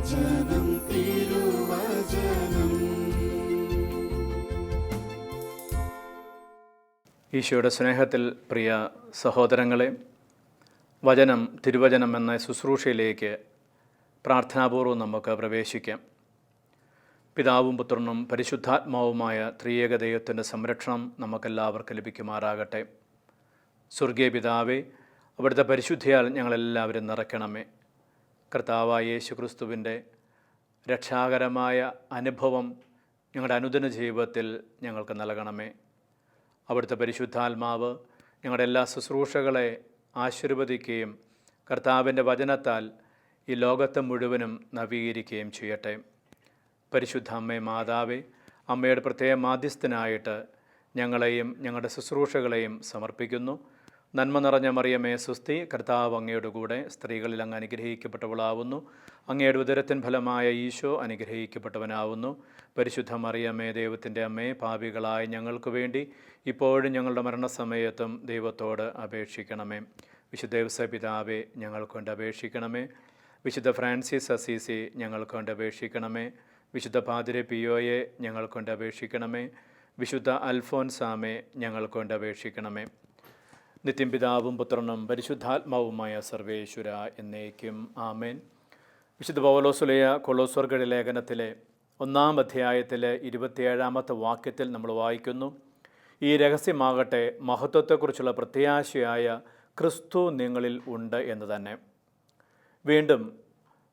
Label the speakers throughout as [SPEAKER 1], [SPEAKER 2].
[SPEAKER 1] വചനം തിരുവചനം.
[SPEAKER 2] ഈശോയുടെ സ്നേഹത്തിൽ പ്രിയ സഹോദരങ്ങളെ, തിരുവചനം എന്ന ശുശ്രൂഷയിലേക്ക് പ്രാർത്ഥനാപൂർവ്വം നമുക്ക് പ്രവേശിക്കാം. പിതാവും പുത്രനും പരിശുദ്ധാത്മാവുമായ ത്രിയേക ദൈവത്തിൻ്റെ സംരക്ഷണം നമുക്കെല്ലാവർക്കും ലഭിക്കുമാറാകട്ടെ. സ്വർഗീയ പിതാവേ, അവിടുത്തെ പരിശുദ്ധിയാൽ ഞങ്ങളെല്ലാവരും നിറയ്ക്കണമേ. കർത്താവായ യേശു ക്രിസ്തുവിൻ്റെ രക്ഷാകരമായ അനുഭവം ഞങ്ങളുടെ അനുദിന ജീവിതത്തിൽ ഞങ്ങൾക്ക് നൽകണമേ. അവിടുത്തെ പരിശുദ്ധാത്മാവ് ഞങ്ങളുടെ എല്ലാ ശുശ്രൂഷകളെ ആശീർവദിക്കുകയും കർത്താവിൻ്റെ വചനത്താൽ ഈ ലോകത്തെ മുഴുവനും നവീകരിക്കുകയും ചെയ്യട്ടെ. പരിശുദ്ധ അമ്മേ മാതാവേ, അമ്മയുടെ പ്രത്യേക മാധ്യസ്ഥനായിട്ട് ഞങ്ങളെയും ഞങ്ങളുടെ ശുശ്രൂഷകളെയും സമർപ്പിക്കുന്നു. നന്മ നിറഞ്ഞ മറിയമേ സുസ്തി, കർത്താവ് അങ്ങയുടെ കൂടെ സ്ത്രീകളിൽ അങ്ങ് അനുഗ്രഹിക്കപ്പെട്ടവളാവുന്നു. അങ്ങയുടെ ഉദരത്തിൻ ഫലമായ ഈശോ അനുഗ്രഹിക്കപ്പെട്ടവനാവുന്നു. പരിശുദ്ധ മറിയമേ, ദൈവത്തിൻ്റെ അമ്മേ, പാപികളായ ഞങ്ങൾക്ക് വേണ്ടി ഇപ്പോഴും ഞങ്ങളുടെ മരണസമയത്തും ദൈവത്തോട് അപേക്ഷിക്കണമേ. വിശുദ്ധ ദേവസ്വ പിതാവേ, ഞങ്ങൾക്ക് വേണ്ടി അപേക്ഷിക്കണമേ. വിശുദ്ധ ഫ്രാൻസിസ് അസീസി, ഞങ്ങൾക്ക് വേണ്ടി അപേക്ഷിക്കണമേ. വിശുദ്ധ പാതിരെ പിയോയെ, ഞങ്ങൾക്ക് വേണ്ടി അപേക്ഷിക്കണമേ. വിശുദ്ധ അൽഫോൻസാമെ, ഞങ്ങൾക്ക് വേണ്ടി അപേക്ഷിക്കണമേ. നിത്യം പിതാവും പുത്രനും പരിശുദ്ധാത്മാവുമായ സർവേശ്വര എന്നേക്കും ആമേൻ. വിശുദ്ധ പൗലോസ്ലീഹ കൊളോസ്യർക്കുടെ ലേഖനത്തിലെ 1-ാം അധ്യായത്തിലെ 27-ാമത്തെ വാക്യത്തിൽ നമ്മൾ വായിക്കുന്നു, ഈ രഹസ്യമാകട്ടെ മഹത്വത്തെക്കുറിച്ചുള്ള പ്രത്യാശയായ ക്രിസ്തു നിങ്ങളിൽ ഉണ്ട് എന്ന് തന്നെ. വീണ്ടും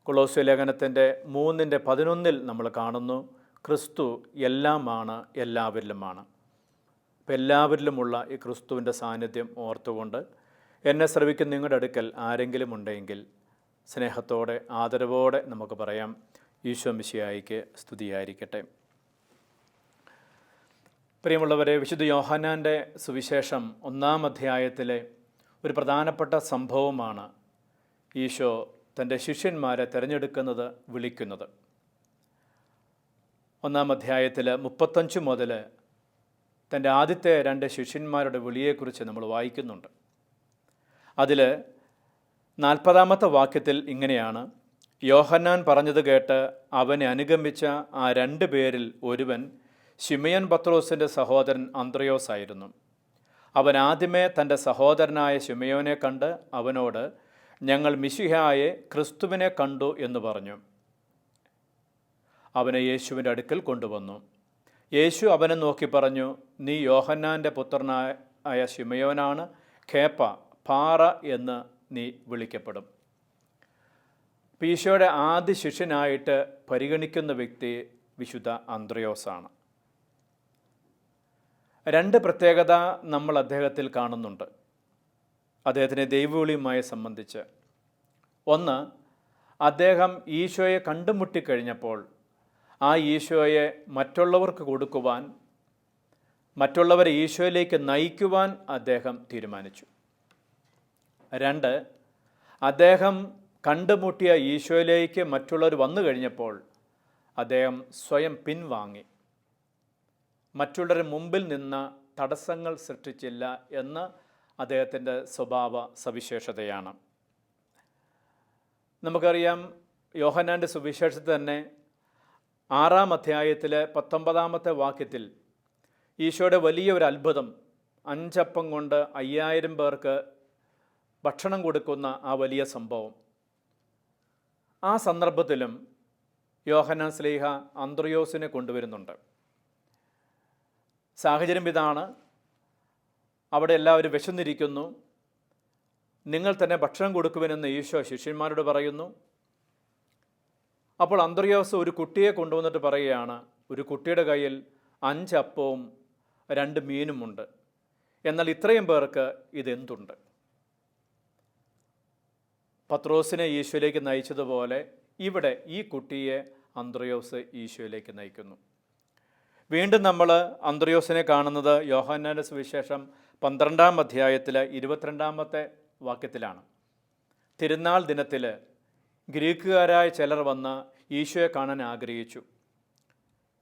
[SPEAKER 2] കൊളോസ്യ ലേഖനത്തിൻ്റെ 3:11 നമ്മൾ കാണുന്നു, ക്രിസ്തു എല്ലാമാണ്, എല്ലാവരിലുമാണ്. അപ്പോൾ എല്ലാവരിലുമുള്ള ഈ ക്രിസ്തുവിൻ്റെ സാന്നിധ്യം ഓർത്തുകൊണ്ട് എന്നെ ശ്രവിക്കുന്ന നിങ്ങളുടെ അടുക്കൽ ആരെങ്കിലും ഉണ്ടെങ്കിൽ സ്നേഹത്തോടെ ആദരവോടെ നമുക്ക് പറയാം, ഈശോ മിശിഹായിക്ക് സ്തുതിയായിരിക്കട്ടെ. പ്രിയമുള്ളവരെ, വിശുദ്ധ യോഹന്നാൻ്റെ സുവിശേഷം 1-ാം അധ്യായത്തിലെ ഒരു പ്രധാനപ്പെട്ട സംഭവമാണ് ഈശോ തൻ്റെ ശിഷ്യന്മാരെ തിരഞ്ഞെടുക്കുന്നത്, വിളിക്കുന്നത്. 1-ാം അധ്യായത്തിൽ 35 മുതൽ തൻ്റെ ആദ്യത്തെ 2 ശിഷ്യന്മാരുടെ വിളിയെക്കുറിച്ച് നമ്മൾ വായിക്കുന്നുണ്ട്. അതിൽ 40-ാമത്തെ വാക്യത്തിൽ ഇങ്ങനെയാണ്, യോഹന്നാൻ പറഞ്ഞത് കേട്ട് അവനെ അനുഗമിച്ച ആ 2 പേരിൽ ഒരുവൻ ശിമയോൻ പത്രോസിൻ്റെ സഹോദരൻ അന്ത്രയോസ് ആയിരുന്നു. അവൻ ആദ്യമേ തൻ്റെ സഹോദരനായ ശിമയോനെ കണ്ട് അവനോട്, ഞങ്ങൾ മിശിഹായെ, ക്രിസ്തുവിനെ കണ്ടു എന്ന് പറഞ്ഞു. അവനെ യേശുവിൻ്റെ അടുക്കൽ കൊണ്ടുവന്നു. യേശു അവനെ നോക്കി പറഞ്ഞു, നീ യോഹന്നാൻ്റെ പുത്രനായ ശിമയോനാണ്, ഖേപ്പ, പാറ എന്ന് നീ വിളിക്കപ്പെടും. ഈശോയുടെ ആദ്യ ശിഷ്യനായിട്ട് പരിഗണിക്കുന്ന വ്യക്തി വിശുദ്ധ അന്ത്രയോസാണ്. 2 പ്രത്യേകത നമ്മൾ അദ്ദേഹത്തിൽ കാണുന്നുണ്ട്, അദ്ദേഹത്തിൻ്റെ ദൈവവിളിയുമായി സംബന്ധിച്ച്. ഒന്ന്, അദ്ദേഹം ഈശോയെ കണ്ടുമുട്ടിക്കഴിഞ്ഞപ്പോൾ ആ ഈശോയെ മറ്റുള്ളവർക്ക് കൊടുക്കുവാൻ, മറ്റുള്ളവരെ ഈശോയിലേക്ക് നയിക്കുവാൻ അദ്ദേഹം തീരുമാനിച്ചു. 2, അദ്ദേഹം കണ്ടുമുട്ടിയ ഈശോയിലേക്ക് മറ്റുള്ളവർ വന്നു കഴിഞ്ഞപ്പോൾ അദ്ദേഹം സ്വയം പിൻവാങ്ങി, മറ്റുള്ളവരുടെ മുമ്പിൽ നിന്ന് തടസ്സങ്ങൾ സൃഷ്ടിച്ചില്ല എന്ന് അദ്ദേഹത്തിൻ്റെ സ്വഭാവ സവിശേഷതയാണ്. നമുക്കറിയാം, യോഹന്നാൻ്റെ സുവിശേഷത്തിൽ തന്നെ 6-ാം അധ്യായത്തിലെ 19-ാമത്തെ വാക്യത്തിൽ ഈശോയുടെ വലിയൊരു അത്ഭുതം, 5 അപ്പം കൊണ്ട് 5000 പേർക്ക് ഭക്ഷണം കൊടുക്കുന്ന ആ വലിയ സംഭവം. ആ സന്ദർഭത്തിലും യോഹന്നാൻ ശ്ലീഹ അന്ത്രയോസിനെ കൊണ്ടുവരുന്നുണ്ട്. സാഹചര്യം ഇതാണ്, അവിടെ എല്ലാവരും വിശന്നിരിക്കുന്നു. നിങ്ങൾ തന്നെ ഭക്ഷണം കൊടുക്കുവിനെന്ന് ഈശോ ശിഷ്യന്മാരോട് പറയുന്നു. അപ്പോൾ അന്ത്രയോസ് ഒരു കുട്ടിയെ കൊണ്ടുവന്നിട്ട് പറയുകയാണ്, ഒരു കുട്ടിയുടെ കയ്യിൽ 5 അപ്പവും 2 മീനുമുണ്ട്, എന്നാൽ ഇത്രയും പേർക്ക് ഇതെന്തുണ്ട്? പത്രോസിനെ ഈശോയിലേക്ക് നയിച്ചതുപോലെ ഇവിടെ ഈ കുട്ടിയെ അന്ത്രയോസ് ഈശോയിലേക്ക് നയിക്കുന്നു. വീണ്ടും നമ്മൾ അന്ത്രയോസിനെ കാണുന്നത് യോഹന്നാൻ്റെ സുവിശേഷം 12-ാം അധ്യായത്തിലെ 22-ാമത്തെ വാക്യത്തിലാണ്. തിരുനാൾ ദിനത്തിൽ ഗ്രീക്കുകാരായ ചിലർ വന്ന് ഈശോയെ കാണാൻ ആഗ്രഹിച്ചു.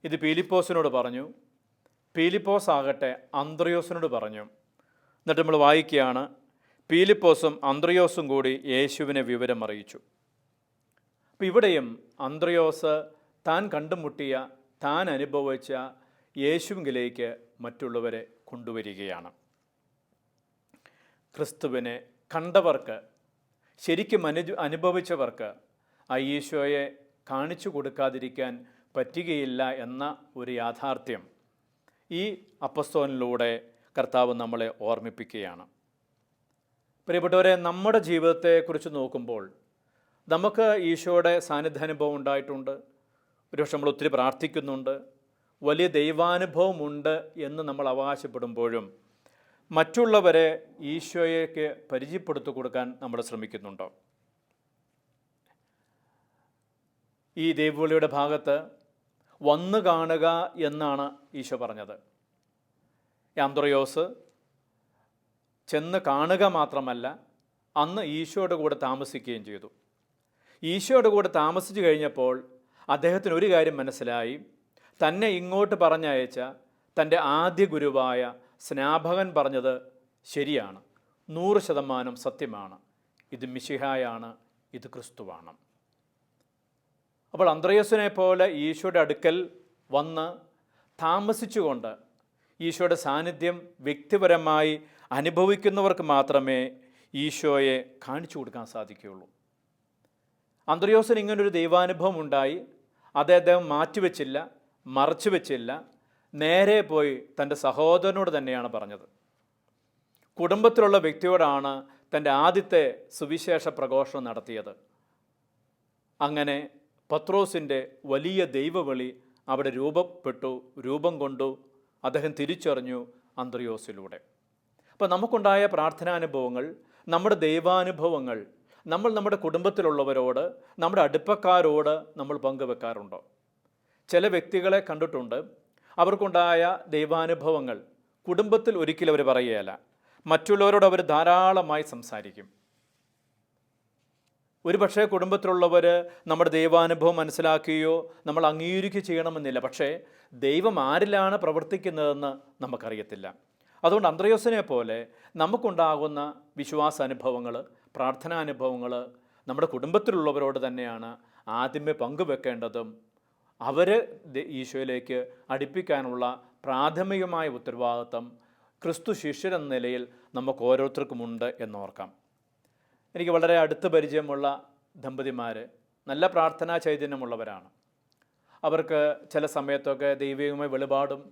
[SPEAKER 2] ഇത് പീലിപ്പോസിനോട് പറഞ്ഞു. പീലിപ്പോസ് ആകട്ടെ അന്ത്രയോസിനോട് പറഞ്ഞു. എന്നിട്ട് നമ്മൾ വായിക്കുകയാണ്, പീലിപ്പോസും അന്ത്രയോസും കൂടി യേശുവിനെ വിവരം അറിയിച്ചു. അപ്പം ഇവിടെയും അന്ത്രയോസ് താൻ കണ്ടുമുട്ടിയ, താൻ അനുഭവിച്ച യേശുവിലേക്ക് മറ്റുള്ളവരെ കൊണ്ടുവരികയാണ്. ക്രിസ്തുവിനെ കണ്ടവർക്ക്, ശരിക്കും അനുഭവിച്ചവർക്ക് ആ ഈശോയെ കാണിച്ചു കൊടുക്കാതിരിക്കാൻ പറ്റുകയില്ല എന്ന ഒരു യാഥാർത്ഥ്യം ഈ അപ്പസ്തോലനിലൂടെ കർത്താവ് നമ്മളെ ഓർമ്മിപ്പിക്കുകയാണ്. പ്രിയപ്പെട്ടവരെ, നമ്മുടെ ജീവിതത്തെക്കുറിച്ച് നോക്കുമ്പോൾ നമുക്ക് ഈശോയുടെ സാന്നിധ്യാനുഭവം ഉണ്ടായിട്ടുണ്ട്. ഒരുപക്ഷെ നമ്മൾ ഒത്തിരി പ്രാർത്ഥിക്കുന്നുണ്ട്, വലിയ ദൈവാനുഭവമുണ്ട് എന്ന് നമ്മൾ അവകാശപ്പെടുമ്പോഴും മറ്റുള്ളവരെ ഈശോയ്ക്ക് പരിചയപ്പെടുത്തി കൊടുക്കാൻ നമ്മൾ ശ്രമിക്കുന്നുണ്ടോ? ഈ ദൈവവിളിയുടെ ഭാഗത്ത് വന്നു കാണുക എന്നാണ് ഈശോ പറഞ്ഞത്. അന്ത്രയോസ് ചെന്ന് കാണുക മാത്രമല്ല, അന്ന് ഈശോയുടെ കൂടെ താമസിക്കുകയും ചെയ്തു. ഈശോയുടെ കൂടെ താമസിച്ചു കഴിഞ്ഞപ്പോൾ അദ്ദേഹത്തിന് ഒരു കാര്യം മനസ്സിലായി. തന്നെ ഇങ്ങോട്ട് പറഞ്ഞയച്ച തൻ്റെ ആദ്യ ഗുരുവായ സ്നാപകൻ പറഞ്ഞത് ശരിയാണ്, 100% സത്യമാണ്. ഇത് മിശിഹായാണ്, ഇത് ക്രിസ്തുവാണ്. അപ്പോൾ അന്ത്രയോസിനെ പോലെ ഈശോയുടെ അടുക്കൽ വന്ന് താമസിച്ചുകൊണ്ട് ഈശോയുടെ സാന്നിധ്യം വ്യക്തിപരമായി അനുഭവിക്കുന്നവർക്ക് മാത്രമേ ഈശോയെ കാണിച്ചു കൊടുക്കാൻ സാധിക്കുകയുള്ളൂ. അന്ത്രയോസിന് ഇങ്ങനൊരു ദൈവാനുഭവം ഉണ്ടായി. അത് അദ്ദേഹം മാറ്റിവെച്ചില്ല, മറച്ചു വെച്ചില്ല, നേരെ പോയി തൻ്റെ സഹോദരനോട് തന്നെയാണ് പറഞ്ഞത്. കുടുംബത്തിലുള്ള വ്യക്തിയോടാണ് തൻ്റെ ആദ്യത്തെ സുവിശേഷ പ്രഘോഷണം നടത്തിയത്. അങ്ങനെ പത്രോസിൻ്റെ വലിയ ദൈവവിളി അവിടെ രൂപം കൊണ്ടു. അദ്ദേഹം തിരിച്ചറിഞ്ഞു അന്ത്രയോസിലൂടെ. അപ്പോൾ നമുക്കുണ്ടായ പ്രാർത്ഥനാനുഭവങ്ങൾ, നമ്മുടെ ദൈവാനുഭവങ്ങൾ നമ്മൾ നമ്മുടെ കുടുംബത്തിലുള്ളവരോട്, നമ്മുടെ അടുപ്പക്കാരോട് നമ്മൾ പങ്കുവെക്കാറുണ്ടോ? ചില വ്യക്തികളെ കണ്ടിട്ടുണ്ട്, അവർക്കുണ്ടായ ദൈവാനുഭവങ്ങൾ കുടുംബത്തിൽ ഒരിക്കലും അവർ പറയുകയില്ല, മറ്റുള്ളവരോട് അവർ ധാരാളമായി സംസാരിക്കും. ഒരുപക്ഷെ കുടുംബത്തിലുള്ളവർ നമ്മുടെ ദൈവാനുഭവം മനസ്സിലാക്കുകയോ നമ്മൾ അംഗീകരിക്കുകയോ ചെയ്യണമെന്നില്ല. പക്ഷേ ദൈവം ആരിലാണ് പ്രവർത്തിക്കുന്നതെന്ന് നമുക്കറിയത്തില്ല. അതുകൊണ്ട് അന്ത്രയോസിനെ പോലെ നമുക്കുണ്ടാകുന്ന വിശ്വാസാനുഭവങ്ങൾ, പ്രാർത്ഥനാനുഭവങ്ങൾ നമ്മുടെ കുടുംബത്തിലുള്ളവരോട് തന്നെയാണ് ആദ്യമേ പങ്കുവെക്കേണ്ടതും. അവരെ ഈശോയിലേക്ക് അടുപ്പിക്കാനുള്ള പ്രാഥമികമായ ഉത്തരവാദിത്വം ക്രിസ്തു ശിഷ്യരെന്ന നിലയിൽ നമുക്ക് ഓരോരുത്തർക്കുമുണ്ട് എന്നോർക്കാം. എനിക്ക് വളരെ അടുത്ത് പരിചയമുള്ള ദമ്പതിമാർ നല്ല പ്രാർത്ഥനാ ചൈതന്യമുള്ളവരാണ്. അവർക്ക് ചില സമയത്തൊക്കെ ദൈവികമായ വെളിപാടും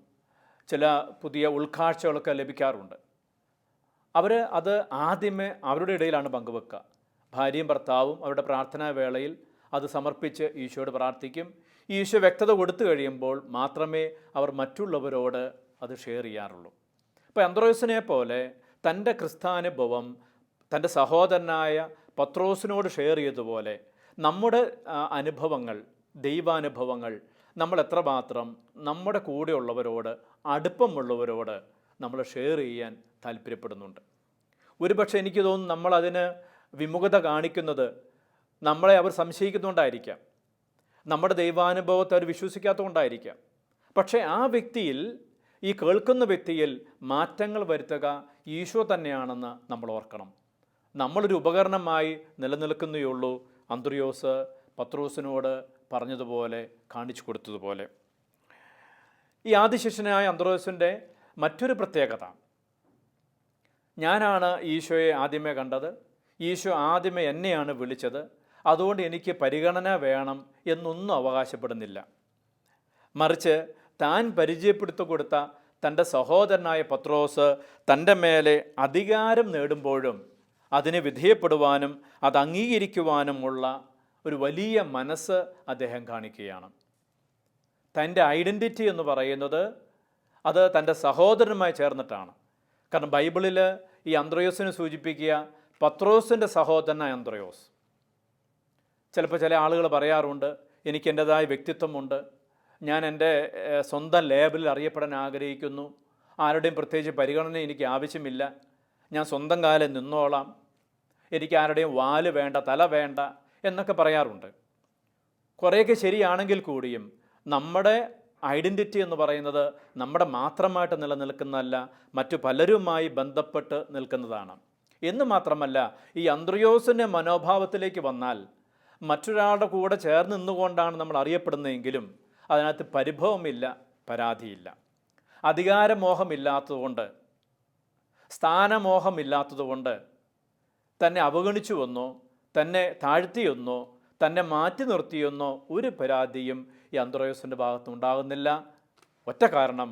[SPEAKER 2] ചില പുതിയ ഉൾക്കാഴ്ചകളൊക്കെ ലഭിക്കാറുണ്ട്. അവർ അത് ആദ്യമേ അവരുടെ ഇടയിലാണ് പങ്കുവെക്കുക. ഭാര്യയും ഭർത്താവും അവരുടെ പ്രാർത്ഥനാ വേളയിൽ അത് സമർപ്പിച്ച് ഈശോയോട് പ്രാർത്ഥിക്കും. ഈശോ വ്യക്തത കൊടുത്തു കഴിയുമ്പോൾ മാത്രമേ അവർ മറ്റുള്ളവരോട് അത് ഷെയർ ചെയ്യാറുള്ളൂ. അപ്പോൾ അന്ത്രയോസിനെ പോലെ തൻ്റെ ക്രിസ്താനുഭവം തൻ്റെ സഹോദരനായ പത്രോസിനോട് ഷെയർ ചെയ്തതുപോലെ നമ്മുടെ അനുഭവങ്ങൾ, ദൈവാനുഭവങ്ങൾ നമ്മൾ എത്രമാത്രം നമ്മുടെ കൂടെയുള്ളവരോട്, അടുപ്പമുള്ളവരോട് നമ്മൾ ഷെയർ ചെയ്യാൻ താല്പര്യപ്പെടുന്നുണ്ട്. ഒരുപക്ഷെ എനിക്ക് തോന്നുന്നു നമ്മളതിന് വിമുഖത കാണിക്കുന്നത് നമ്മളെ അവർ സംശയിക്കുന്നുകൊണ്ടായിരിക്കാം, നമ്മുടെ ദൈവാനുഭവത്തെ അവർ വിശ്വസിക്കാത്തതുകൊണ്ടായിരിക്കാം. പക്ഷേ ആ വ്യക്തിയിൽ, ഈ കേൾക്കുന്ന വ്യക്തിയിൽ മാറ്റങ്ങൾ വരുത്തുക ഈശോ തന്നെയാണെന്ന് നമ്മൾ ഓർക്കണം. നമ്മളൊരു ഉപകരണമായി നിലനിൽക്കുന്നേയുള്ളൂ. അന്ത്രയോസ് പത്രോസിനോട് പറഞ്ഞതുപോലെ, കാണിച്ചു കൊടുത്തതുപോലെ. ഈ ആദിശിഷ്യനായ അന്ത്രയോസിൻ്റെ മറ്റൊരു പ്രത്യേകത, ഞാനാണ് ഈശോയെ ആദ്യമേ കണ്ടത്, ഈശോ ആദ്യമേ എന്നെയാണ് വിളിച്ചത്, അതുകൊണ്ട് എനിക്ക് പരിഗണന വേണം എന്നൊന്നും അവകാശപ്പെടുന്നില്ല. മറിച്ച് താൻ പരിചയപ്പെടുത്തി കൊടുത്ത തൻ്റെ സഹോദരനായ പത്രോസ് തൻ്റെ മേലെ അധികാരം നേടുമ്പോഴും അതിന് വിധേയപ്പെടുവാനും അത് അംഗീകരിക്കുവാനുമുള്ള ഒരു വലിയ മനസ്സ് അദ്ദേഹം കാണിക്കുകയാണ്. തൻ്റെ ഐഡൻറ്റിറ്റി എന്ന് പറയുന്നത് അത് തൻ്റെ സഹോദരനുമായി ചേർന്നിട്ടാണ്. കാരണം ബൈബിളിൽ ഈ അന്ത്രയോസിനെ സൂചിപ്പിക്കുക പത്രോസിൻ്റെ സഹോദരനായ അന്ത്രയോസ്. ചിലപ്പോൾ ചില ആളുകൾ പറയാറുണ്ട്, എനിക്ക് എൻ്റെതായ വ്യക്തിത്വമുണ്ട്, ഞാൻ എൻ്റെ സ്വന്തം ലേബലിൽ അറിയപ്പെടാൻ ആഗ്രഹിക്കുന്നു, ആരുടെയും പ്രത്യേകിച്ച് പരിഗണന എനിക്ക് ആവശ്യമില്ല, ഞാൻ സ്വന്തം കാലിൽ നിന്നോളാം, എനിക്ക് ആരുടെയും വാല് വേണ്ട, തല വേണ്ട എന്നൊക്കെ പറയാറുണ്ട്. കുറേയൊക്കെ ശരിയാണെങ്കിൽ കൂടിയും നമ്മുടെ ഐഡൻറ്റിറ്റി എന്ന് പറയുന്നത് നമ്മുടെ മാത്രമായിട്ട് നിലനിൽക്കുന്നതല്ല, മറ്റു പലരുമായി ബന്ധപ്പെട്ട് നിൽക്കുന്നതാണ്. എന്ന് മാത്രമല്ല, ഈ അന്ത്രയോസിൻ്റെ മനോഭാവത്തിലേക്ക് വന്നാൽ മറ്റൊരാളുടെ കൂടെ ചേർന്ന് നിന്നുകൊണ്ടാണ് നമ്മൾ അറിയപ്പെടുന്നതെങ്കിലും അതിനകത്ത് പരിഭവമില്ല, പരാതിയില്ല. അധികാരമോഹമില്ലാത്തതുകൊണ്ട്, സ്ഥാനമോഹമില്ലാത്തതുകൊണ്ട് തന്നെ അവഗണിച്ചുവെന്നോ തന്നെ താഴ്ത്തിയെന്നോ തന്നെ മാറ്റി നിർത്തിയെന്നോ ഒരു പരാതിയും ഈ അന്ത്രയോസിൻ്റെ ഭാഗത്തുനിന്നുണ്ടാകുന്നില്ല. ഒറ്റ കാരണം,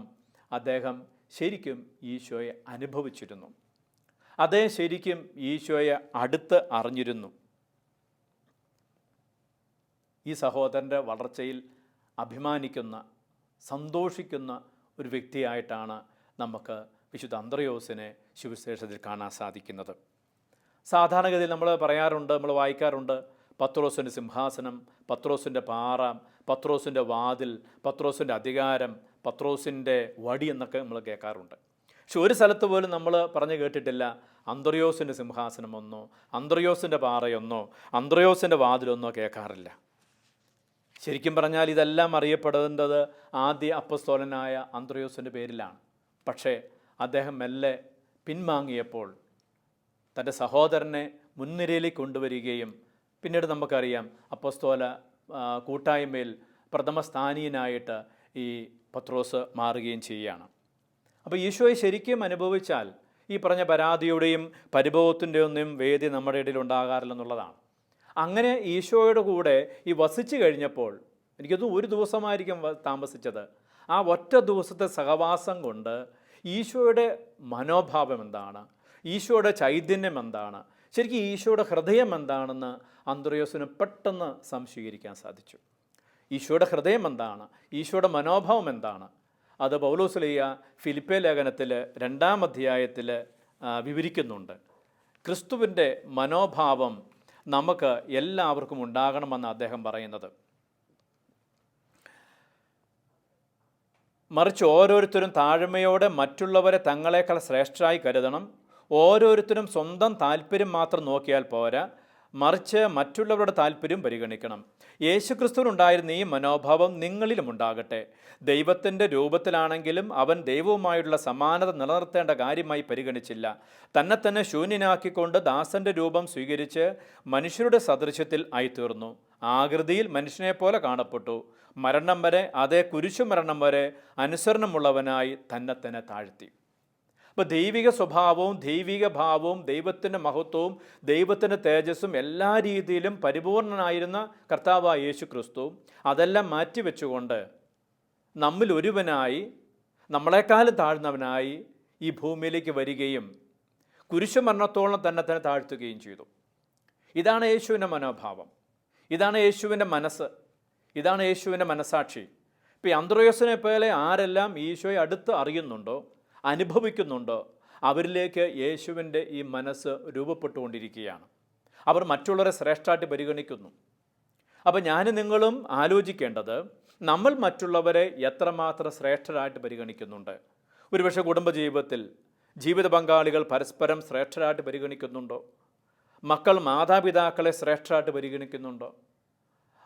[SPEAKER 2] അദ്ദേഹം ശരിക്കും ഈശോയെ അനുഭവിച്ചിരുന്നു. അദ്ദേഹം ശരിക്കും ഈശോയെ അടുത്ത് അറിഞ്ഞിരുന്നു. ഈ സഹോദരൻ്റെ വളർച്ചയിൽ അഭിമാനിക്കുന്ന, സന്തോഷിക്കുന്ന ഒരു വ്യക്തിയായിട്ടാണ് നമുക്ക് വിശുദ്ധ അന്ത്രയോസിനെ സുവിശേഷത്തിൽ കാണാൻ സാധിക്കുന്നത്. സാധാരണഗതിയിൽ നമ്മൾ പറയാറുണ്ട്, നമ്മൾ വായിക്കാറുണ്ട്, പത്രോസിൻ്റെ സിംഹാസനം, പത്രോസിൻ്റെ പാറ, പത്രോസിൻ്റെ വാതിൽ, പത്രോസിൻ്റെ അധികാരം, പത്രോസിൻ്റെ വടി എന്നൊക്കെ നമ്മൾ കേൾക്കാറുണ്ട്. പക്ഷെ ഒരു സ്ഥലത്ത് പോലും നമ്മൾ പറഞ്ഞു കേട്ടിട്ടില്ല അന്ത്രയോസിൻ്റെ സിംഹാസനമൊന്നോ അന്ത്രയോസിൻ്റെ പാറയൊന്നോ അന്ത്രയോസിൻ്റെ വാതിലൊന്നോ കേൾക്കാറില്ല. ശരിക്കും പറഞ്ഞാൽ ഇതെല്ലാം അറിയപ്പെടുന്നത് ആദ്യ അപ്പസ്തോലനായ അന്ത്രയോസിൻ്റെ പേരിലാണ്. പക്ഷേ അദ്ദേഹം മെല്ലെ പിൻവാങ്ങിയപ്പോൾ തൻ്റെ സഹോദരനെ മുൻനിരയിലേക്ക് കൊണ്ടുവരികയും പിന്നീട് നമുക്കറിയാം അപ്പസ്തോല കൂട്ടായ്മയിൽ പ്രഥമ സ്ഥാനീയനായിട്ട് ഈ പത്രോസ് മാറുകയും ചെയ്യുകയാണ്. അപ്പോൾ ഈശോയെ ശരിക്കും അനുഭവിച്ചാൽ ഈ പറഞ്ഞ പരാതിയുടെയും പരിഭവത്തിൻ്റെയും ഒന്നും വേദി നമ്മുടെ ഇടയിൽ ഉണ്ടാകാറില്ലെന്നുള്ളതാണ്. അങ്ങനെ ഈശോയുടെ കൂടെ ഈ വസിച്ചു കഴിഞ്ഞപ്പോൾ, എനിക്കത് ഒരു ദിവസമായിരിക്കും താമസിച്ചത്, ആ ഒറ്റ ദിവസത്തെ സഹവാസം കൊണ്ട് ഈശോയുടെ മനോഭാവം എന്താണ്, ഈശോയുടെ ചൈതന്യം എന്താണ്, ശരിക്കും ഈശോയുടെ ഹൃദയം എന്താണെന്ന് അന്ത്രയോസിന് പെട്ടെന്ന് സംശീകരിക്കാൻ സാധിച്ചു. ഈശോയുടെ ഹൃദയം എന്താണ്, ഈശോയുടെ മനോഭാവം എന്താണ്, അത് പൗലോസ്ലീഹ ഫിലിപ്പേ ലേഖനത്തിൽ 2-ാം അധ്യായത്തിൽ വിവരിക്കുന്നുണ്ട്. ക്രിസ്തുവിൻ്റെ മനോഭാവം നമുക്ക് എല്ലാവർക്കും ഉണ്ടാകണമെന്ന് അദ്ദേഹം പറയുന്നത്. മറിച്ച് ഓരോരുത്തരും താഴ്മയോടെ മറ്റുള്ളവരെ തങ്ങളെക്കാൾ ശ്രേഷ്ഠരായി കരുതണം. ഓരോരുത്തരും സ്വന്തം താല്പര്യം മാത്രം നോക്കിയാൽ പോരാ, മറിച്ച് മറ്റുള്ളവരുടെ താല്പര്യം പരിഗണിക്കണം. യേശുക്രിസ്തുവിനുണ്ടായിരുന്ന ഈ മനോഭാവം നിങ്ങളിലും ഉണ്ടാകട്ടെ. ദൈവത്തിൻ്റെ രൂപത്തിലാണെങ്കിലും അവൻ ദൈവവുമായുള്ള സമാനത നിലനിർത്തേണ്ട കാര്യമായി പരിഗണിച്ചില്ല. തന്നെ ശൂന്യനാക്കിക്കൊണ്ട് ദാസൻ്റെ രൂപം സ്വീകരിച്ച് മനുഷ്യരുടെ സദൃശ്യത്തിൽ ആയിത്തീർന്നു. ആകൃതിയിൽ മനുഷ്യനെപ്പോലെ കാണപ്പെട്ടു. മരണം വരെ, അതേ കുരിശുമരണം വരെ അനുസരണമുള്ളവനായി തന്നെ താഴ്ത്തി. അപ്പോൾ ദൈവിക സ്വഭാവവും ദൈവിക ഭാവവും ദൈവത്തിൻ്റെ മഹത്വവും ദൈവത്തിൻ്റെ തേജസ്സും എല്ലാ രീതിയിലും പരിപൂർണനായിരുന്ന കർത്താവായ യേശു ക്രിസ്തു അതെല്ലാം മാറ്റിവെച്ചുകൊണ്ട് നമ്മിൽ ഒരുവനായി, നമ്മളെക്കാളും താഴ്ന്നവനായി ഈ ഭൂമിയിലേക്ക് വരികയും കുരിശുമരണത്തോളം തന്നെ താഴ്ത്തുകയും ചെയ്തു. ഇതാണ് യേശുവിൻ്റെ മനോഭാവം, ഇതാണ് യേശുവിൻ്റെ മനസ്സ്, ഇതാണ് യേശുവിൻ്റെ മനസാക്ഷി. ഇപ്പോൾ ഈ അന്ത്രയോസിനെ പോലെ ആരെല്ലാം ഈശോയെ അടുത്ത് അറിയുന്നുണ്ടോ, അനുഭവിക്കുന്നുണ്ടോ, അവരിലേക്ക് യേശുവിൻ്റെ ഈ മനസ്സ് രൂപപ്പെട്ടുകൊണ്ടിരിക്കുകയാണ്. അവർ മറ്റുള്ളവരെ ശ്രേഷ്ഠമായിട്ട് പരിഗണിക്കുന്നു. അപ്പോൾ ഞാനും നിങ്ങളും ആലോചിക്കേണ്ടത്, നമ്മൾ മറ്റുള്ളവരെ എത്രമാത്രം ശ്രേഷ്ഠരായിട്ട് പരിഗണിക്കുന്നുണ്ട്. ഒരുപക്ഷെ കുടുംബജീവിതത്തിൽ ജീവിത പങ്കാളികൾ പരസ്പരം ശ്രേഷ്ഠരായിട്ട് പരിഗണിക്കുന്നുണ്ടോ? മക്കൾ മാതാപിതാക്കളെ ശ്രേഷ്ഠരായിട്ട് പരിഗണിക്കുന്നുണ്ടോ?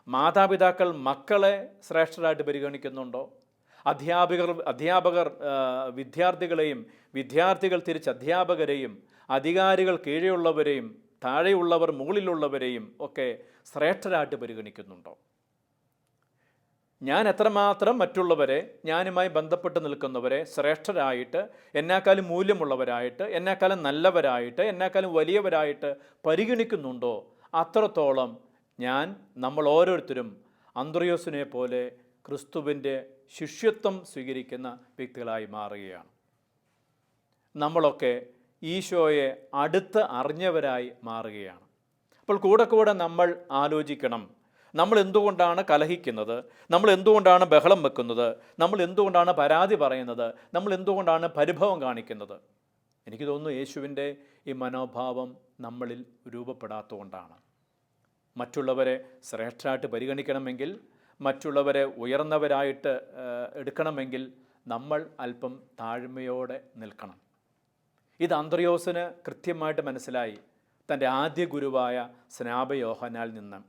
[SPEAKER 2] മാതാപിതാക്കൾ മക്കളെ ശ്രേഷ്ഠരായിട്ട് പരിഗണിക്കുന്നുണ്ടോ? അധ്യാപകർ വിദ്യാർത്ഥികളെയും, വിദ്യാർത്ഥികൾ തിരിച്ച് അധ്യാപകരെയും, അധികാരികൾ കീഴെയുള്ളവരെയും, താഴെയുള്ളവർ മുകളിലുള്ളവരെയും ഒക്കെ ശ്രേഷ്ഠരായിട്ട് പരിഗണിക്കുന്നുണ്ടോ? ഞാൻ എത്രമാത്രം മറ്റുള്ളവരെ, ഞാനുമായി ബന്ധപ്പെട്ട് നിൽക്കുന്നവരെ ശ്രേഷ്ഠരായിട്ട്, എന്നെക്കാളും മൂല്യമുള്ളവരായിട്ട്, എന്നെക്കാളും നല്ലവരായിട്ട്, എന്നെക്കാളും വലിയവരായിട്ട് പരിഗണിക്കുന്നുണ്ടോ? അത്രത്തോളം നമ്മൾ ഓരോരുത്തരും അന്ത്രയോസിനെ പോലെ ക്രിസ്തുവിൻ്റെ ശിഷ്യത്വം സ്വീകരിക്കുന്ന വ്യക്തികളായി മാറുകയാണ്. നമ്മളൊക്കെ ഈശോയെ അടുത്ത് അറിഞ്ഞവരായി മാറുകയാണ്. അപ്പോൾ കൂടെ നമ്മൾ ആലോചിക്കണം, നമ്മൾ എന്തുകൊണ്ടാണ് കലഹിക്കുന്നത്, നമ്മൾ എന്തുകൊണ്ടാണ് ബഹളം വെക്കുന്നത്, നമ്മൾ എന്തുകൊണ്ടാണ് പരാതി പറയുന്നത്, നമ്മൾ എന്തുകൊണ്ടാണ് പരിഭവം കാണിക്കുന്നത്? എനിക്ക് തോന്നുന്നു യേശുവിൻ്റെ ഈ മനോഭാവം നമ്മളിൽ രൂപപ്പെടാത്തതുകൊണ്ടാണ്. മറ്റുള്ളവരെ ശ്രേഷ്ഠരായിട്ട് പരിഗണിക്കണമെങ്കിൽ, മറ്റുള്ളവരെ ഉയർന്നവരായിട്ട് എടുക്കണമെങ്കിൽ നമ്മൾ അല്പം താഴ്മയോടെ നിൽക്കണം. ഇത് അന്ത്രയോസിന് കൃത്യമായിട്ട് മനസ്സിലായി തൻ്റെ ആദ്യ ഗുരുവായ സ്നാപയോഹന്നാനിൽ നിന്ന്.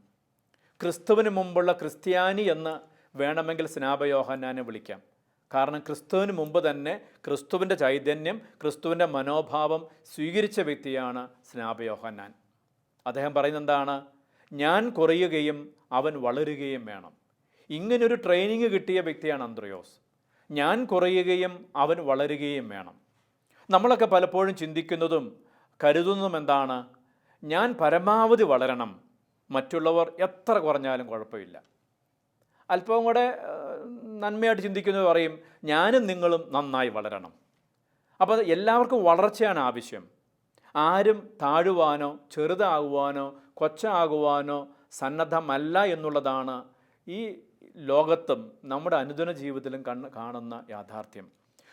[SPEAKER 2] ക്രിസ്തുവിന് മുമ്പുള്ള ക്രിസ്ത്യാനി എന്ന് വേണമെങ്കിൽ സ്നാപയോഹന്നാനെ വിളിക്കാം. കാരണം ക്രിസ്തുവിന് മുമ്പ് തന്നെ ക്രിസ്തുവിൻ്റെ ചൈതന്യം, ക്രിസ്തുവിൻ്റെ മനോഭാവം സ്വീകരിച്ച വ്യക്തിയാണ് സ്നാപയോഹന്നാൻ. അദ്ദേഹം പറയുന്നത് എന്താണ്? ഞാൻ കുറയുകയും അവൻ വളരുകയും വേണം. ഇങ്ങനൊരു ട്രെയിനിങ് കിട്ടിയ വ്യക്തിയാണ് അന്ത്രയോസ്. ഞാൻ കുറയുകയും അവൻ വളരുകയും വേണം. നമ്മളൊക്കെ പലപ്പോഴും ചിന്തിക്കുന്നതും കരുതുന്നതും എന്താണ്? ഞാൻ പരമാവധി വളരണം, മറ്റുള്ളവർ എത്ര കുറഞ്ഞാലും കുഴപ്പമില്ല. അല്പം കൂടെ നന്മയായിട്ട് ചിന്തിക്കുന്നത് പറയും, ഞാനും നിങ്ങളും നന്നായി വളരണം. അപ്പോൾ എല്ലാവർക്കും വളർച്ചയാണ് ആവശ്യം. ആരും താഴുവാനോ ചെറുതാകുവാനോ കൊച്ചാകുവാനോ സന്നദ്ധമല്ല എന്നുള്ളതാണ് ഈ ലോകത്തും നമ്മുടെ അനുദിന ജീവിതത്തിലും കാണുന്ന യാഥാർത്ഥ്യം.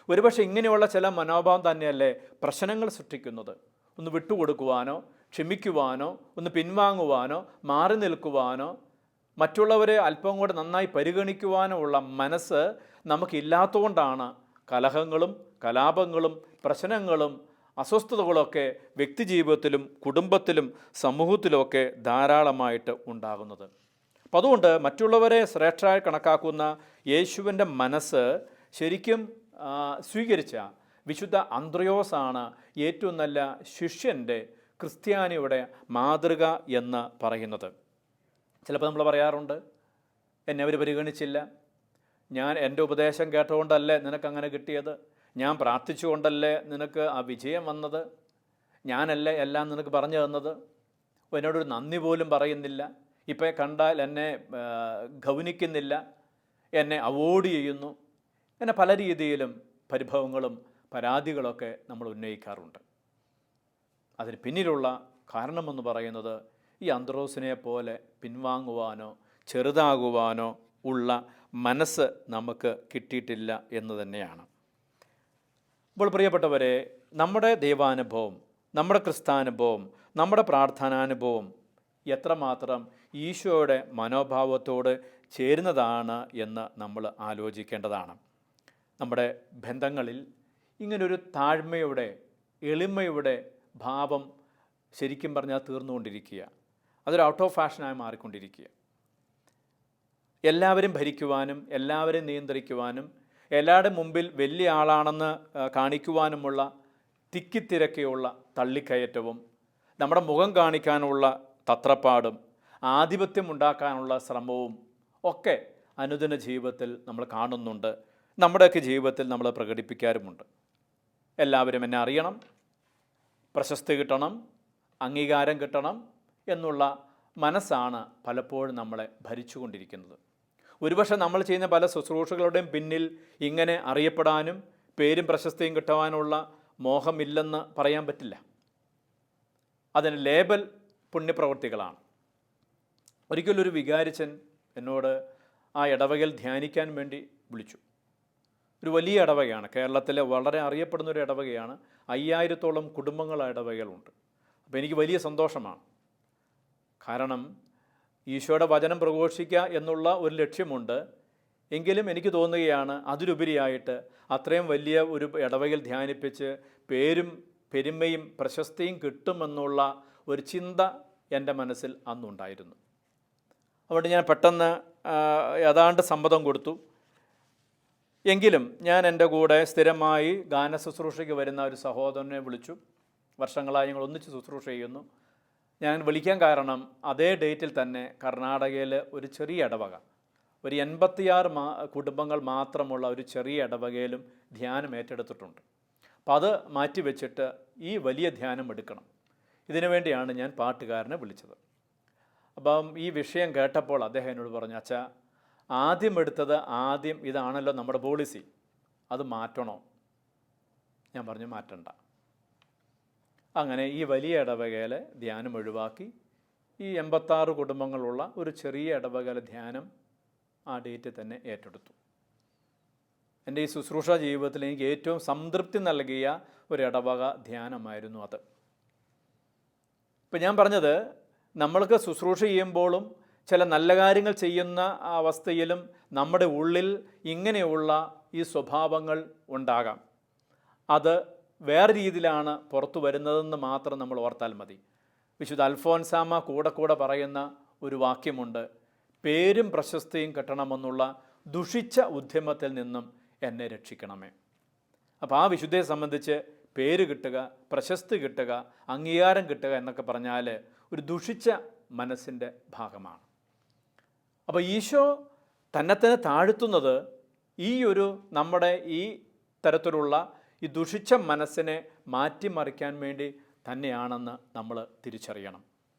[SPEAKER 2] ഒരുപക്ഷെ ഇങ്ങനെയുള്ള ചില മനോഭാവം തന്നെയല്ലേ പ്രശ്നങ്ങൾ സൃഷ്ടിക്കുന്നത്. ഒന്ന് വിട്ടുകൊടുക്കുവാനോ ക്ഷമിക്കുവാനോ ഒന്ന് പിൻവാങ്ങുവാനോ മാറി നിൽക്കുവാനോ മറ്റുള്ളവരെ അല്പം കൂടെ നന്നായി പരിഗണിക്കുവാനോ ഉള്ള മനസ്സ് നമുക്കില്ലാത്തതുകൊണ്ടാണ് കലഹങ്ങളും കലാപങ്ങളും പ്രശ്നങ്ങളും അസ്വസ്ഥതകളൊക്കെ വ്യക്തിജീവിതത്തിലും കുടുംബത്തിലും സമൂഹത്തിലുമൊക്കെ ധാരാളമായിട്ട് ഉണ്ടാകുന്നത്. അപ്പം അതുകൊണ്ട് മറ്റുള്ളവരെ ശ്രേഷ്ഠരായി കണക്കാക്കുന്ന യേശുവിൻ്റെ മനസ്സ് ശരിക്കും സ്വീകരിച്ച വിശുദ്ധ അന്ത്രയോസാണ് ഏറ്റവും നല്ല ശിഷ്യൻ്റെ ക്രിസ്ത്യാനിയുടെ മാതൃക എന്ന് പറയുന്നത്. ചിലപ്പോൾ നമ്മൾ പറയാറുണ്ട്, എന്നെ അവർ പരിഗണിച്ചില്ല, ഞാൻ എൻ്റെ ഉപദേശം കേട്ടുകൊണ്ടല്ലേ നിനക്കങ്ങനെ കിട്ടിയത്, ഞാൻ പ്രാർത്ഥിച്ചുകൊണ്ടല്ലേ നിനക്ക് ആ വിജയം വന്നത്, ഞാനല്ലേ എല്ലാം നിനക്ക് പറഞ്ഞു തന്നത്, എന്നോടൊരു നന്ദി പോലും പറയുന്നില്ല, ഇപ്പോൾ കണ്ടാൽ എന്നെ ഗൗനിക്കുന്നില്ല, എന്നെ അവോയ്ഡ് ചെയ്യുന്നു. അങ്ങനെ പല രീതിയിലും പരിഭവങ്ങളും പരാതികളൊക്കെ നമ്മൾ ഉന്നയിക്കാറുണ്ട്. അതിന് പിന്നിലുള്ള കാരണമെന്ന് പറയുന്നത് ഈ അന്ത്രോസിനെ പോലെ പിൻവാങ്ങുവാനോ ചെറുതാകുവാനോ ഉള്ള മനസ്സ് നമുക്ക് കിട്ടിയിട്ടില്ല എന്ന് തന്നെയാണ്. അപ്പോൾ പ്രിയപ്പെട്ടവരെ, നമ്മുടെ ദൈവാനുഭവം, നമ്മുടെ ക്രിസ്താനുഭവം, നമ്മുടെ പ്രാർത്ഥനാനുഭവം എത്രമാത്രം ഈശോയുടെ മനോഭാവത്തോട് ചേരുന്നതാണ് എന്ന് നമ്മൾ ആലോചിക്കേണ്ടതാണ്. നമ്മുടെ ബന്ധങ്ങളിൽ ഇങ്ങനൊരു താഴ്മയുടെ എളിമയുടെ ഭാവം ശരിക്കും പറഞ്ഞാൽ തീർന്നുകൊണ്ടിരിക്കുക. അതൊരു ഔട്ട് ഓഫ് ഫാഷനായി മാറിക്കൊണ്ടിരിക്കുക. എല്ലാവരും ഭരിക്കുവാനും എല്ലാവരെയും നിയന്ത്രിക്കുവാനും എല്ലാവരുടെ മുമ്പിൽ വലിയ ആളാണെന്ന് കാണിക്കുവാനുമുള്ള തിക്കിത്തിരക്കെയുള്ള തള്ളിക്കയറ്റവും നമ്മുടെ മുഖം കാണിക്കാനുള്ള തത്രപ്പാടും ആധിപത്യം ഉണ്ടാക്കാനുള്ള ശ്രമവും ഒക്കെ അനുദിന ജീവിതത്തിൽ നമ്മൾ കാണുന്നുണ്ട്. നമ്മുടെയൊക്കെ ജീവിതത്തിൽ നമ്മൾ പ്രകടിപ്പിക്കാറുമുണ്ട്. എല്ലാവരും എന്നെ അറിയണം, പ്രശസ്തി കിട്ടണം, അംഗീകാരം കിട്ടണം എന്നുള്ള മനസ്സാണ് പലപ്പോഴും നമ്മളെ ഭരിച്ചുകൊണ്ടിരിക്കുന്നത്. ഒരുപക്ഷെ നമ്മൾ ചെയ്യുന്ന പല ശുശ്രൂഷകളുടെയും പിന്നിൽ ഇങ്ങനെ അറിയപ്പെടാനും പേരും പ്രശസ്തിയും കിട്ടുവാനുള്ള മോഹമില്ലെന്ന് പറയാൻ പറ്റില്ല. അതിന് ലേബൽ പുണ്യപ്രവൃത്തികളാണ്. ഒരിക്കലൊരു വികാരിച്ചൻ എന്നോട് ആ ഇടവകയിൽ ധ്യാനിക്കാൻ വേണ്ടി വിളിച്ചു. ഒരു വലിയ ഇടവകയാണ്, കേരളത്തിലെ വളരെ അറിയപ്പെടുന്ന ഒരു ഇടവകയാണ്. 5000-ഓളം കുടുംബങ്ങൾ ആ ഇടവകകളുണ്ട്. അപ്പോൾ എനിക്ക് വലിയ സന്തോഷമാണ്. കാരണം ഈശോയുടെ വചനം പ്രഘോഷിക്കുക എന്നുള്ള ഒരു ലക്ഷ്യമുണ്ട്. എങ്കിലും എനിക്ക് തോന്നുകയാണ് അതിലുപരിയായിട്ട് അത്രയും വലിയ ഒരു ഇടവകയിൽ ധ്യാനിപ്പിച്ച് പേരും പെരുമയും പ്രശസ്തിയും കിട്ടുമെന്നുള്ള ഒരു ചിന്ത എൻ്റെ മനസ്സിൽ അന്നുണ്ടായിരുന്നു. അതുകൊണ്ട് ഞാൻ പെട്ടെന്ന് ഏതാണ്ട് സമ്മതം കൊടുത്തു. എങ്കിലും ഞാൻ എൻ്റെ കൂടെ സ്ഥിരമായി ഗാന ശുശ്രൂഷയ്ക്ക് വരുന്ന ഒരു സഹോദരനെ വിളിച്ചു. വർഷങ്ങളായി ഞങ്ങൾ ഒന്നിച്ച് ശുശ്രൂഷ ചെയ്യുന്നു. ഞാൻ വിളിക്കാൻ കാരണം അതേ ഡേറ്റിൽ തന്നെ കർണാടകയിൽ ഒരു ചെറിയ ഇടവക, ഒരു 86 കുടുംബങ്ങൾ മാത്രമുള്ള ഒരു ചെറിയ ഇടവകയിലും ധ്യാനം ഏറ്റെടുത്തിട്ടുണ്ട്. അപ്പം അത് മാറ്റിവെച്ചിട്ട് ഈ വലിയ ധ്യാനം എടുക്കണം. ഇതിനു വേണ്ടിയാണ് ഞാൻ പാട്ടുകാരനെ വിളിച്ചത്. അപ്പം ഈ വിഷയം കേട്ടപ്പോൾ അദ്ദേഹം എന്നോട് പറഞ്ഞു, അച്ഛാ, ആദ്യം എടുത്തത് ആദ്യം ഇതാണല്ലോ നമ്മുടെ പോളിസി, അത് മാറ്റണോ? ഞാൻ പറഞ്ഞു മാറ്റണ്ട. അങ്ങനെ ഈ വലിയ ഇടവകയിലെ ധ്യാനം ഒഴിവാക്കി ഈ 86 കുടുംബങ്ങളുള്ള ഒരു ചെറിയ ഇടവകയിലെ ധ്യാനം ആ ഡേറ്റ് തന്നെ ഏറ്റെടുത്തു. എൻ്റെ ഈ ശുശ്രൂഷ ജീവിതത്തിൽ എനിക്ക് ഏറ്റവും സംതൃപ്തി നൽകിയ ഒരു ഇടവക ധ്യാനമായിരുന്നു അത്. ഇപ്പം ഞാൻ പറഞ്ഞത്, നമ്മൾക്ക് ശുശ്രൂഷ ചെയ്യുമ്പോഴും ചില നല്ല കാര്യങ്ങൾ ചെയ്യുന്ന അവസ്ഥയിലും നമ്മുടെ ഉള്ളിൽ ഇങ്ങനെയുള്ള ഈ സ്വഭാവങ്ങൾ ഉണ്ടാകാം. അത് വേറെ രീതിയിലാണ് പുറത്തു വരുന്നതെന്ന് മാത്രം നമ്മൾ ഓർത്താൽ മതി. വിശുദ്ധ അൽഫോൻസാമ കൂടെ പറയുന്ന ഒരു വാക്യമുണ്ട്, പേരും പ്രശസ്തിയും കിട്ടണമെന്നുള്ള ദുഷിച്ച ഉദ്യമത്തിൽ നിന്നും എന്നെ രക്ഷിക്കണമേ. അപ്പോൾ ആ വിശുദ്ധയെ സംബന്ധിച്ച് പേര് കിട്ടുക, പ്രശസ്തി കിട്ടുക, അംഗീകാരം കിട്ടുക എന്നൊക്കെ പറഞ്ഞാൽ ഒരു ദുഷിച്ച മനസ്സിൻ്റെ ഭാഗമാണ്. അപ്പോൾ ഈശോ തന്നെ താഴ്ത്തുന്നത് ഈ ഒരു നമ്മുടെ ഈ തരത്തിലുള്ള ഈ ദുഷിച്ച മനസ്സിനെ മാറ്റിമറിക്കാൻ വേണ്ടി തന്നെയാണെന്ന് നമ്മൾ തിരിച്ചറിയണം.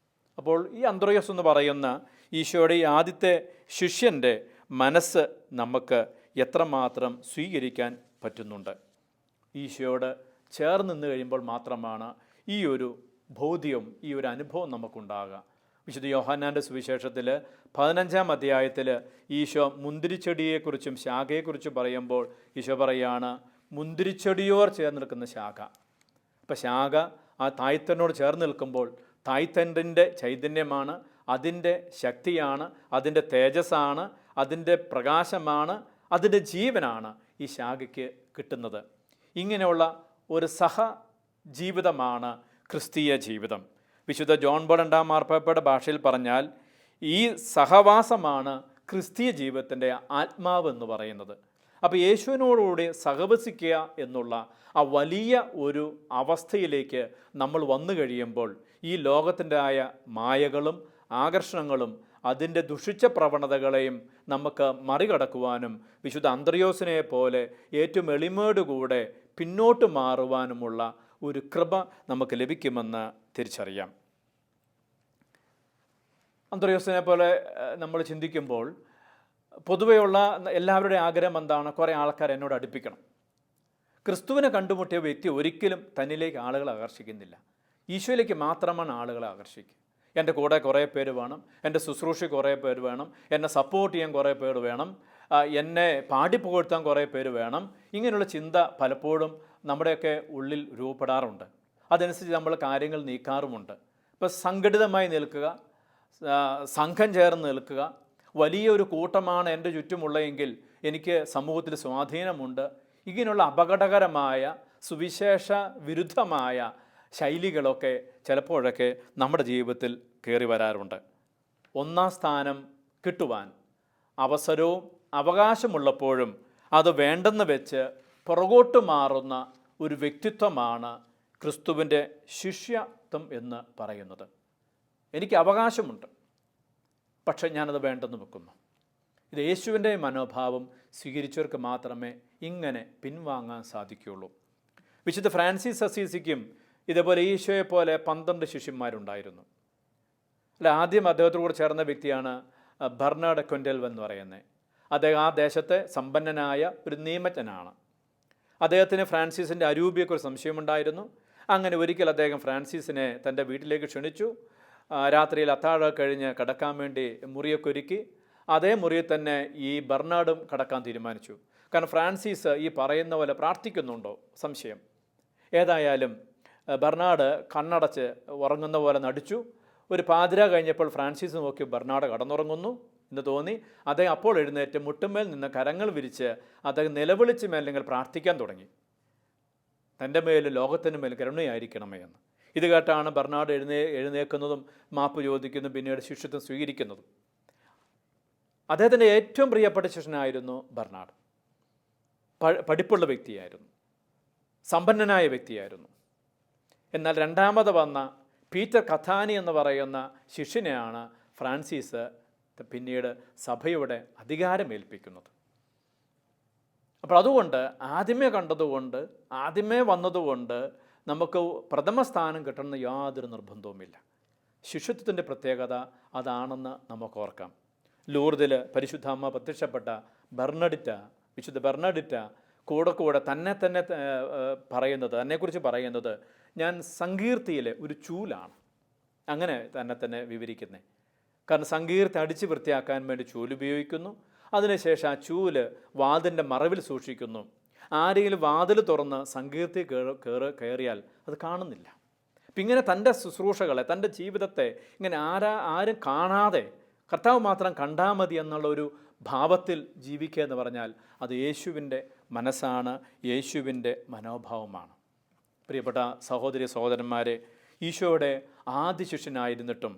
[SPEAKER 2] അപ്പോൾ ഈ അന്ത്രയോസ് എന്ന് പറയുന്ന ഈശോയുടെ ഈ ആദ്യത്തെ ശിഷ്യൻ്റെ മനസ്സ് നമുക്ക് എത്രമാത്രം സ്വീകരിക്കാൻ പറ്റുന്നുണ്ട്? ഈശോയോട് ചേർന്ന് നിന്ന് കഴിയുമ്പോൾ മാത്രമാണ് ഈ ഒരു ബോധ്യം, ഈ ഒരു അനുഭവം നമുക്കുണ്ടാകുക. വിശുദ്ധ യോഹന്നാൻ്റെ സുവിശേഷത്തിൽ 15-ാം അധ്യായത്തിൽ ഈശോ മുന്തിരിച്ചെടിയെക്കുറിച്ചും ശാഖയെക്കുറിച്ചും പറയുമ്പോൾ ഈശോ പറയാണ്, മുന്തിരിച്ചെടിയോട് ചേർന്ന് നിൽക്കുന്ന ശാഖ. അപ്പം ശാഖ ആ തായ്തന്നോട് ചേർന്ന് നിൽക്കുമ്പോൾ തായ്തണ്ടിൻ്റെ ചൈതന്യമാണ്, അതിൻ്റെ ശക്തിയാണ്, അതിൻ്റെ തേജസ്സാണ്, അതിൻ്റെ പ്രകാശമാണ്, അതിൻ്റെ ജീവനാണ് ഈ ശാഖയ്ക്ക് കിട്ടുന്നത്. ഇങ്ങനെയുള്ള ഒരു സഹജീവിതമാണ് ക്രിസ്തീയ ജീവിതം. വിശുദ്ധ ജോൺ ബോൾ രണ്ടാം മാർപ്പാപ്പയുടെ ഭാഷയിൽ പറഞ്ഞാൽ ഈ സഹവാസമാണ് ക്രിസ്തീയ ജീവിതത്തിൻ്റെ ആത്മാവ് എന്ന് പറയുന്നത്. അപ്പോൾ യേശുവിനോടുകൂടി സഹവസിക്കുക എന്നുള്ള ആ വലിയ ഒരു അവസ്ഥയിലേക്ക് നമ്മൾ വന്നു കഴിയുമ്പോൾ ഈ ലോകത്തിൻ്റെ ആയ മായകളും ആകർഷണങ്ങളും അതിൻ്റെ ദുഷിച്ച പ്രവണതകളെയും നമുക്ക് മറികടക്കുവാനും വിശുദ്ധ അന്ത്രയോസിനെ പോലെ ഏറ്റവും എളിമയോടുകൂടെ പിന്നോട്ട് മാറുവാനുമുള്ള ഒരു കൃപ നമുക്ക് ലഭിക്കുമെന്ന് തിരിച്ചറിയാം. അന്ത്രയോസിനെ പോലെ നമ്മൾ ചിന്തിക്കുമ്പോൾ പൊതുവെയുള്ള എല്ലാവരുടെയും ആഗ്രഹം എന്താണ്? കുറേ ആൾക്കാർ എന്നോട് അടുപ്പിക്കണം. ക്രിസ്തുവിനെ കണ്ടുമുട്ടിയ വ്യക്തി ഒരിക്കലും തന്നിലേക്ക് ആളുകളെ ആകർഷിക്കുന്നില്ല. ഈശോയിലേക്ക് മാത്രമാണ് ആളുകളെ ആകർഷിക്കുക. എൻ്റെ കൂടെ കുറേ പേര് വേണം, എൻ്റെ ശുശ്രൂഷ കുറേ പേര് വേണം, എന്നെ സപ്പോർട്ട് ചെയ്യാൻ കുറേ പേര് വേണം, എന്നെ പാടിപ്പുകഴ്ത്താൻ കുറേ പേര് വേണം. ഇങ്ങനെയുള്ള ചിന്ത പലപ്പോഴും നമ്മുടെയൊക്കെ ഉള്ളിൽ രൂപപ്പെടാറുണ്ട്. അതനുസരിച്ച് നമ്മൾ കാര്യങ്ങൾ നീക്കാറുമുണ്ട്. ഇപ്പോൾ സംഘടിതമായി നിൽക്കുക, സംഘം ചേർന്ന് നിൽക്കുക, വലിയൊരു കൂട്ടമാണ് എൻ്റെ ചുറ്റുമുള്ളതെങ്കിൽ എനിക്ക് സമൂഹത്തിൽ സ്വാധീനമുണ്ട്. ഇങ്ങനെയുള്ള അപകടകരമായ സുവിശേഷ വിരുദ്ധമായ ശൈലികളൊക്കെ ചിലപ്പോഴൊക്കെ നമ്മുടെ ജീവിതത്തിൽ കയറി വരാറുണ്ട്. ഒന്നാം സ്ഥാനം കിട്ടുവാൻ അവസരവും അവകാശമുള്ളപ്പോഴും അത് വേണ്ടെന്ന് വെച്ച് പുറകോട്ട് മാറുന്ന ഒരു വ്യക്തിത്വമാണ് ക്രിസ്തുവിൻ്റെ ശിഷ്യത്വം എന്ന് പറയുന്നത്. എനിക്ക് അവകാശമുണ്ട്, പക്ഷെ ഞാനത് വേണ്ടെന്ന് വെക്കുന്നു. ഇത് യേശുവിൻ്റെ മനോഭാവം സ്വീകരിച്ചവർക്ക് മാത്രമേ ഇങ്ങനെ പിൻവാങ്ങാൻ സാധിക്കുകയുള്ളൂ. വിശുദ്ധ ഫ്രാൻസിസ് അസീസിക്കും ഇതേപോലെ ഈശോയെ പോലെ 12 ശിഷ്യന്മാരുണ്ടായിരുന്നു. ആദ്യം അദ്ദേഹത്തോട് കൂടെ ചേർന്ന വ്യക്തിയാണ് ബെർണാഡ് ക്വൻ്റെൽ എന്ന് പറയുന്നത്. അദ്ദേഹം ആ ദേശത്തെ സമ്പന്നനായ ഒരു നിയമജ്ഞനാണ്. അദ്ദേഹത്തിന് ഫ്രാൻസിസിൻ്റെ അരൂപിയെക്കുറിച്ച് സംശയമുണ്ടായിരുന്നു. അങ്ങനെ ഒരിക്കൽ അദ്ദേഹം ഫ്രാൻസിസിനെ തൻ്റെ വീട്ടിലേക്ക് ക്ഷണിച്ചു. രാത്രിയിൽ അത്താഴം കഴിഞ്ഞ് കിടക്കാൻ വേണ്ടി മുറിയൊക്കെ ഒരുക്കി. അതേ മുറിയിൽ തന്നെ ഈ ബെർണാഡും കിടക്കാൻ തീരുമാനിച്ചു. കാരണം ഫ്രാൻസിസ് ഈ പറയുന്ന പോലെ പ്രാർത്ഥിക്കുന്നുണ്ടോ സംശയം. ഏതായാലും ബെർണാഡ് കണ്ണടച്ച് ഉറങ്ങുന്ന പോലെ നടിച്ചു. ഒരു പാതിര കഴിഞ്ഞപ്പോൾ ഫ്രാൻസിസ് നോക്കി ബെർണാഡ് കടന്നുറങ്ങുന്നു എന്ന് തോന്നി. അദ്ദേഹം അപ്പോൾ എഴുന്നേറ്റ് മുട്ടുമേൽ നിന്ന് കരങ്ങൾ വിരിച്ച് അദ്ദേഹം നിലവിളിച്ച് മേലെങ്കിൽ പ്രാർത്ഥിക്കാൻ തുടങ്ങി, തൻ്റെ മേൽ ലോകത്തിന് മേൽ കരുണയായിരിക്കണമേ എന്ന്. ഇത് കേട്ടാണ് ബെർണാഡ് എഴുന്നേൽക്കുന്നതും മാപ്പ് ചോദിക്കുന്നതും പിന്നീട് ശിഷ്യത്വം സ്വീകരിക്കുന്നതും. അദ്ദേഹത്തിൻ്റെ ഏറ്റവും പ്രിയപ്പെട്ട ശിഷ്യനായിരുന്നു ബെർണാഡ്. പഠിപ്പുള്ള വ്യക്തിയായിരുന്നു, സമ്പന്നനായ വ്യക്തിയായിരുന്നു. എന്നാൽ രണ്ടാമത് വന്ന പീറ്റർ കഥാനി എന്ന് പറയുന്ന ശിഷ്യനെയാണ് ഫ്രാൻസിസ് പിന്നീട് സഭയുടെ അധികാരമേൽപ്പിക്കുന്നത്. അപ്പോൾ അതുകൊണ്ട് ആദ്യമേ കണ്ടതുകൊണ്ട് ആദ്യമേ വന്നതുകൊണ്ട് നമുക്ക് പ്രഥമ സ്ഥാനം കിട്ടണമെന്ന് യാതൊരു നിർബന്ധവുമില്ല. ശിഷ്യത്വത്തിൻ്റെ പ്രത്യേകത അതാണെന്ന് നമുക്ക് ഓർക്കാം. ലൂർദിൽ പരിശുദ്ധാമ്മ പ്രത്യക്ഷപ്പെട്ട ബെർണഡിറ്റ, വിശുദ്ധ ബെർണഡിറ്റ കൂടെ തന്നെ പറയുന്നത്, തന്നെക്കുറിച്ച് പറയുന്നത്, ഞാൻ സങ്കീർത്തിയിലെ ഒരു ചൂലാണ്. അങ്ങനെ തന്നെ വിവരിക്കുന്നത്. കാരണം സങ്കീർത്തി അടിച്ച് വൃത്തിയാക്കാൻ വേണ്ടി ചൂല് ഉപയോഗിക്കുന്നു. അതിനുശേഷം ആ ചൂല് വാതിലിൻ്റെ മറവിൽ സൂക്ഷിക്കുന്നു. ആരെങ്കിലും വാതിൽ തുറന്ന് സങ്കീർത്തി കയറിയാൽ അത് കാണുന്നില്ല. അപ്പം ഇങ്ങനെ തൻ്റെ ശുശ്രൂഷകളെ, തൻ്റെ ജീവിതത്തെ ഇങ്ങനെ ആരും കാണാതെ കർത്താവ് മാത്രം കണ്ടാൽ മതി എന്നുള്ള ഒരു ഭാവത്തിൽ ജീവിക്കുക എന്ന് പറഞ്ഞാൽ അത് യേശുവിൻ്റെ മനസ്സാണ്, യേശുവിൻ്റെ മനോഭാവമാണ്. പ്രിയപ്പെട്ട സഹോദരി സഹോദരന്മാരെ, ഈശോയുടെ ആദ്യ ശിഷ്യനായിരുന്നിട്ടും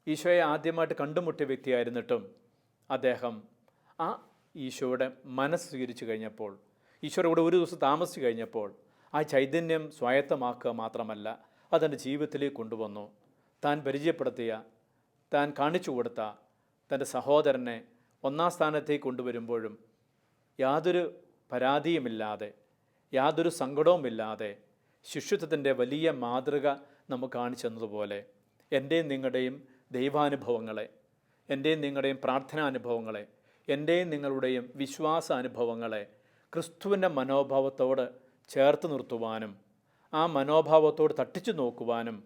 [SPEAKER 2] ഈശോയെ ആദ്യമായിട്ട് കണ്ടുമുട്ടിയ വ്യക്തിയായിരുന്നിട്ടും അദ്ദേഹം ആ ഈശോയുടെ മനസ്സ് സ്വീകരിച്ചു കഴിഞ്ഞപ്പോൾ, ഈശോയുടെ കൂടെ ഒരു ദിവസം താമസിച്ചു കഴിഞ്ഞപ്പോൾ ആ ചൈതന്യം സ്വായത്തമാക്കുക മാത്രമല്ല അതെൻ്റെ ജീവിതത്തിലേക്ക് കൊണ്ടുവന്നു. താൻ പരിചയപ്പെടുത്തിയ താൻ കാണിച്ചു കൊടുത്ത തൻ്റെ സഹോദരനെ ഒന്നാം സ്ഥാനത്തേക്ക് കൊണ്ടുവരുമ്പോഴും യാതൊരു പരാതിയുമില്ലാതെ, യാതൊരു സങ്കടവുമില്ലാതെ ശിഷ്യത്വത്തിൻ്റെ വലിയ മാതൃക നമുക്ക് കാണിച്ചു തന്നതുപോലെ എൻ്റെയും നിങ്ങളുടെയും ദൈവാനുഭവങ്ങളെ, എൻ്റെയും നിങ്ങളുടെയും പ്രാർത്ഥനാനുഭവങ്ങളെ, എൻ്റെയും നിങ്ങളുടെയും വിശ്വാസ അനുഭവങ്ങളെ ക്രിസ്തുവിൻ്റെ മനോഭാവത്തോട് ചേർത്ത് നിർത്തുവാനും ആ മനോഭാവത്തോട് തട്ടിച്ചു നോക്കുവാനും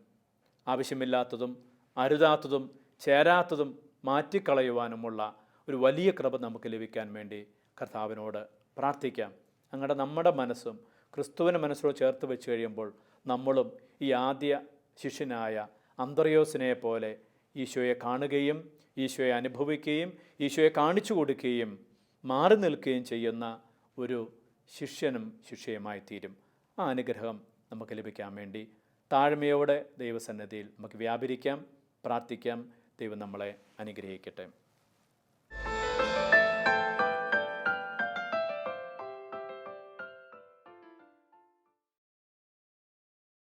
[SPEAKER 2] ആവശ്യമില്ലാത്തതും അരുതാത്തതും ചേരാത്തതും മാറ്റിക്കളയുവാനുമുള്ള ഒരു വലിയ കൃപ നമുക്ക് ലഭിക്കാൻ വേണ്ടി കർത്താവിനോട് പ്രാർത്ഥിക്കാം. അങ്ങനെ നമ്മുടെ മനസ്സും ക്രിസ്തുവിൻ്റെ മനസ്സോട് ചേർത്ത് വെച്ച് കഴിയുമ്പോൾ നമ്മളും ഈ ആദ്യ ശിഷ്യനായ അന്ത്രയോസിനെ പോലെ ഈശോയെ കാണുകയും ഈശോയെ അനുഭവിക്കുകയും ഈശോയെ കാണിച്ചു കൊടുക്കുകയും മാറി നിൽക്കുകയും ചെയ്യുന്ന ഒരു ശിഷ്യനും ശിഷ്യയുമായി തീരും. ആ അനുഗ്രഹം നമുക്ക് ലഭിക്കാൻ വേണ്ടി താഴ്മയോടെ ദൈവസന്നിധിയിൽ നമുക്ക് വ്യാപരിക്കാം, പ്രാർത്ഥിക്കാം. ദൈവം നമ്മളെ അനുഗ്രഹിക്കട്ടെ.